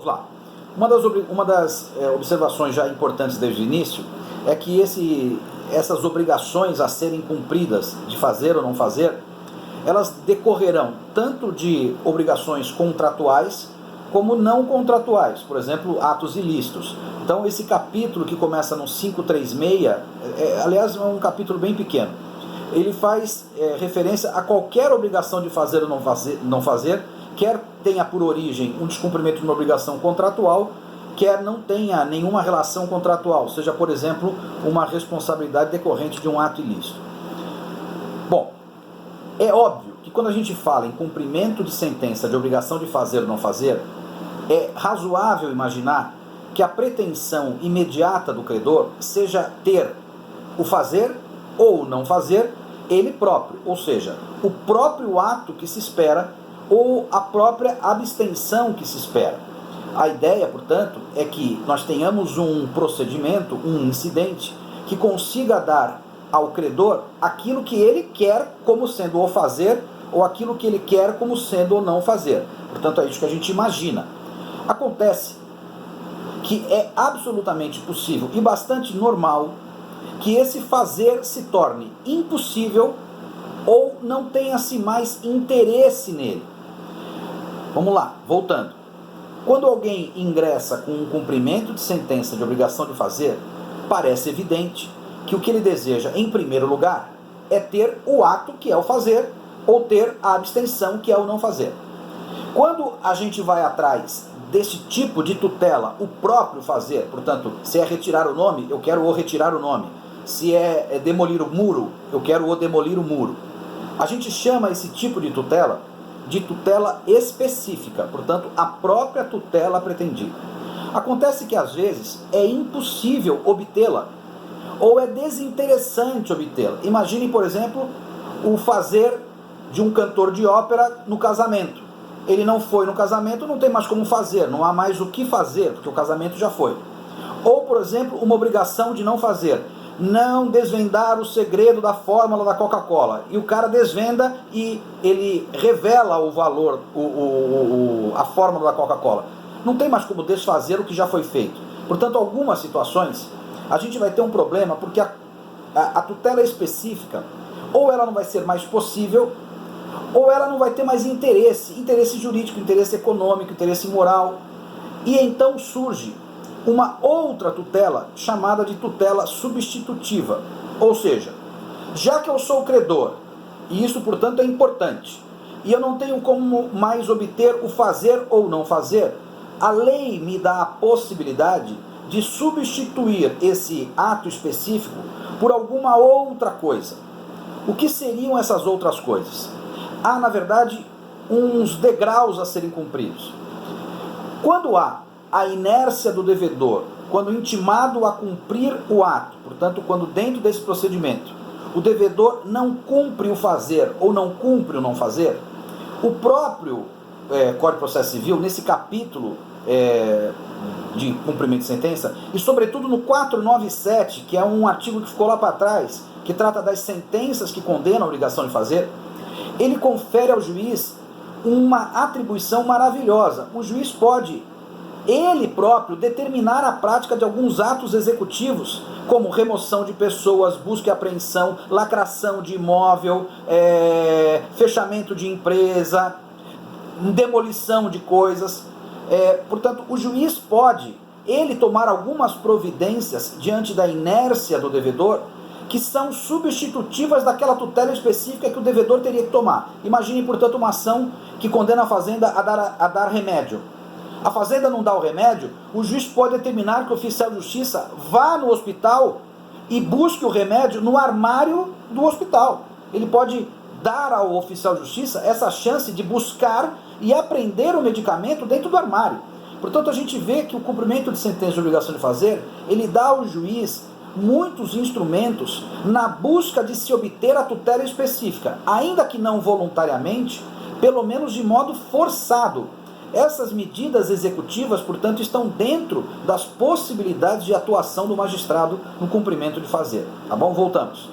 vamos lá. Uma das observações já importantes desde o início é que essas obrigações a serem cumpridas, de fazer ou não fazer, elas decorrerão tanto de obrigações contratuais como não contratuais, por exemplo, atos ilícitos. Então esse capítulo que começa no 536, aliás, é um capítulo bem pequeno, ele faz referência a qualquer obrigação de fazer ou não fazer, quer tenha por origem um descumprimento de uma obrigação contratual, quer não tenha nenhuma relação contratual, seja, por exemplo, uma responsabilidade decorrente de um ato ilícito. Bom, é óbvio que quando a gente fala em cumprimento de sentença de obrigação de fazer ou não fazer, é razoável imaginar que a pretensão imediata do credor seja ter o fazer ou não fazer ele próprio, ou seja, o próprio ato que se espera ou a própria abstenção que se espera. A ideia, portanto, é que nós tenhamos um procedimento, um incidente, que consiga dar ao credor aquilo que ele quer como sendo o fazer, ou aquilo que ele quer como sendo o não fazer. Portanto, é isso que a gente imagina. Acontece que é absolutamente possível e bastante normal que esse fazer se torne impossível ou não tenha-se mais interesse nele. Vamos lá, voltando. Quando alguém ingressa com um cumprimento de sentença de obrigação de fazer, parece evidente que o que ele deseja, em primeiro lugar, é ter o ato, que é o fazer, ou ter a abstenção, que é o não fazer. Quando a gente vai atrás desse tipo de tutela, o próprio fazer, portanto, se é retirar o nome, eu quero o retirar o nome. Se é demolir o muro, eu quero o demolir o muro. A gente chama esse tipo de tutela específica, portanto, a própria tutela pretendida. Acontece que, às vezes, é impossível obtê-la, ou é desinteressante obtê-la. Imagine, por exemplo, o fazer de um cantor de ópera no casamento. Ele não foi no casamento, não tem mais como fazer, não há mais o que fazer, porque o casamento já foi. Ou, por exemplo, uma obrigação de não fazer. Não desvendar o segredo da fórmula da Coca-Cola. E o cara desvenda e ele revela o valor, a fórmula da Coca-Cola. Não tem mais como desfazer o que já foi feito. Portanto, algumas situações, a gente vai ter um problema, porque a tutela específica, ou ela não vai ser mais possível, ou ela não vai ter mais interesse jurídico, interesse econômico, interesse moral. E então surge uma outra tutela, chamada de tutela substitutiva. Ou seja, já que eu sou credor, e isso, portanto, é importante, e eu não tenho como mais obter o fazer ou não fazer, a lei me dá a possibilidade de substituir esse ato específico por alguma outra coisa. O que seriam essas outras coisas? Há, na verdade, uns degraus a serem cumpridos. Quando há a inércia do devedor, quando intimado a cumprir o ato, portanto, quando dentro desse procedimento o devedor não cumpre o fazer ou não cumpre o não fazer, o próprio Código de Processo Civil, nesse capítulo de cumprimento de sentença, e sobretudo no 497, que é um artigo que ficou lá para trás, que trata das sentenças que condenam a obrigação de fazer, ele confere ao juiz uma atribuição maravilhosa. O juiz pode, ele próprio, determinar a prática de alguns atos executivos, como remoção de pessoas, busca e apreensão, lacração de imóvel, fechamento de empresa, demolição de coisas. Portanto, o juiz pode, ele tomar algumas providências diante da inércia do devedor, que são substitutivas daquela tutela específica que o devedor teria que tomar. Imagine, portanto, uma ação que condena a fazenda a dar remédio. A fazenda não dá o remédio, o juiz pode determinar que o oficial de justiça vá no hospital e busque o remédio no armário do hospital. Ele pode dar ao oficial de justiça essa chance de buscar e apreender o medicamento dentro do armário. Portanto, a gente vê que o cumprimento de sentença de obrigação de fazer, ele dá ao juiz muitos instrumentos na busca de se obter a tutela específica, ainda que não voluntariamente, pelo menos de modo forçado. Essas medidas executivas, portanto, estão dentro das possibilidades de atuação do magistrado no cumprimento de fazer. Tá bom? Voltamos.